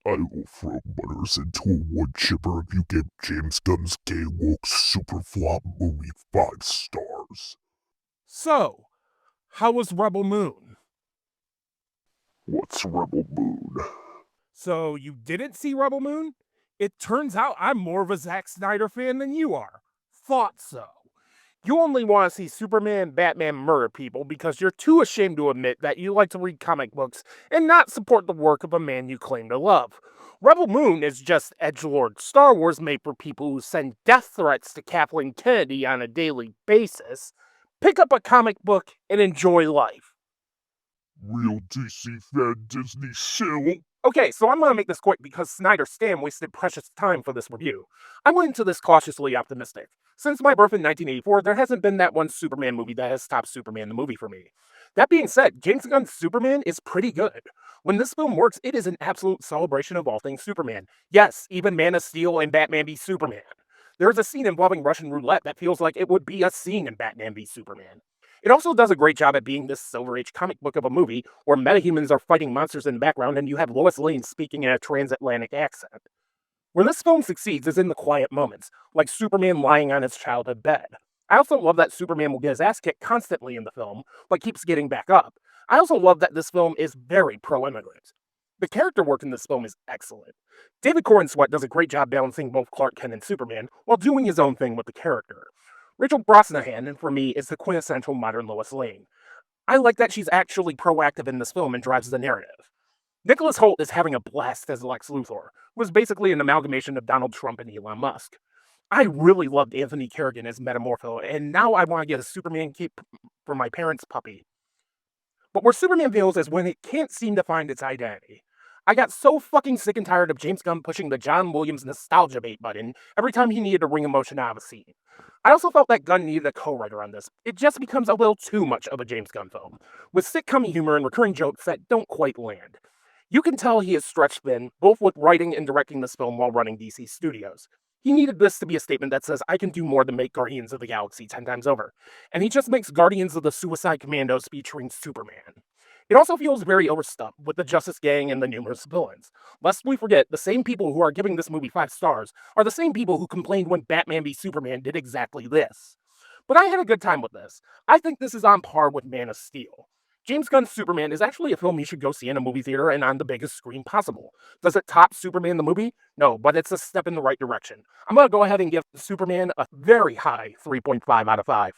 I will throw butters into a wood chipper if you give James Gunn's gay woke super flop movie 5 stars. So, how was Rebel Moon? What's Rebel Moon? So, you didn't see Rebel Moon? It turns out I'm more of a Zack Snyder fan than you are. Thought so. You only want to see Superman, Batman murder people because you're too ashamed to admit that you like to read comic books and not support the work of a man you claim to love. Rebel Moon is just edgelord Star Wars made for people who send death threats to Kathleen Kennedy on a daily basis. Pick up a comic book and enjoy life. Real DC fan Disney shill? Okay, so I'm gonna make this quick because Snyder Stan wasted precious time for this review. I went into this cautiously optimistic. Since my birth in 1984, there hasn't been that one Superman movie that has topped Superman the movie for me. That being said, James Gunn's Superman is pretty good. When this film works, it is an absolute celebration of all things Superman. Yes, even Man of Steel and Batman v Superman. There's a scene involving Russian roulette that feels like it would be a scene in Batman v Superman. It also does a great job at being this Silver Age comic book of a movie where metahumans are fighting monsters in the background and you have Lois Lane speaking in a transatlantic accent. Where this film succeeds is in the quiet moments, like Superman lying on his childhood bed. I also love that Superman will get his ass kicked constantly in the film, but keeps getting back up. I also love that this film is very pro-immigrant. The character work in this film is excellent. David Corn Sweat does a great job balancing both Clark Kent and Superman while doing his own thing with the character. Rachel Brosnahan, and for me, is the quintessential modern Lois Lane. I like that she's actually proactive in this film and drives the narrative. Nicholas Hoult is having a blast as Lex Luthor, who is basically an amalgamation of Donald Trump and Elon Musk. I really loved Anthony Kerrigan as Metamorpho, and now I want to get a Superman cape for my parents' puppy. But where Superman fails is when it can't seem to find its identity. I got so fucking sick and tired of James Gunn pushing the John Williams nostalgia bait button every time he needed to bring emotion out of a scene. I also felt that Gunn needed a co-writer on this. It just becomes a little too much of a James Gunn film, with sitcom humor and recurring jokes that don't quite land. You can tell he is stretched thin, both with writing and directing this film while running DC Studios. He needed this to be a statement that says, I can do more than make Guardians of the Galaxy 10 times over. And he just makes Guardians of the Suicide Commandos featuring Superman. It also feels very overstuffed with the Justice Gang and the numerous villains. Lest we forget, the same people who are giving this movie 5 stars are the same people who complained when Batman v Superman did exactly this. But I had a good time with this. I think this is on par with Man of Steel. James Gunn's Superman is actually a film you should go see in a movie theater and on the biggest screen possible. Does it top Superman the movie? No, but it's a step in the right direction. I'm gonna go ahead and give Superman a very high 3.5 out of 5.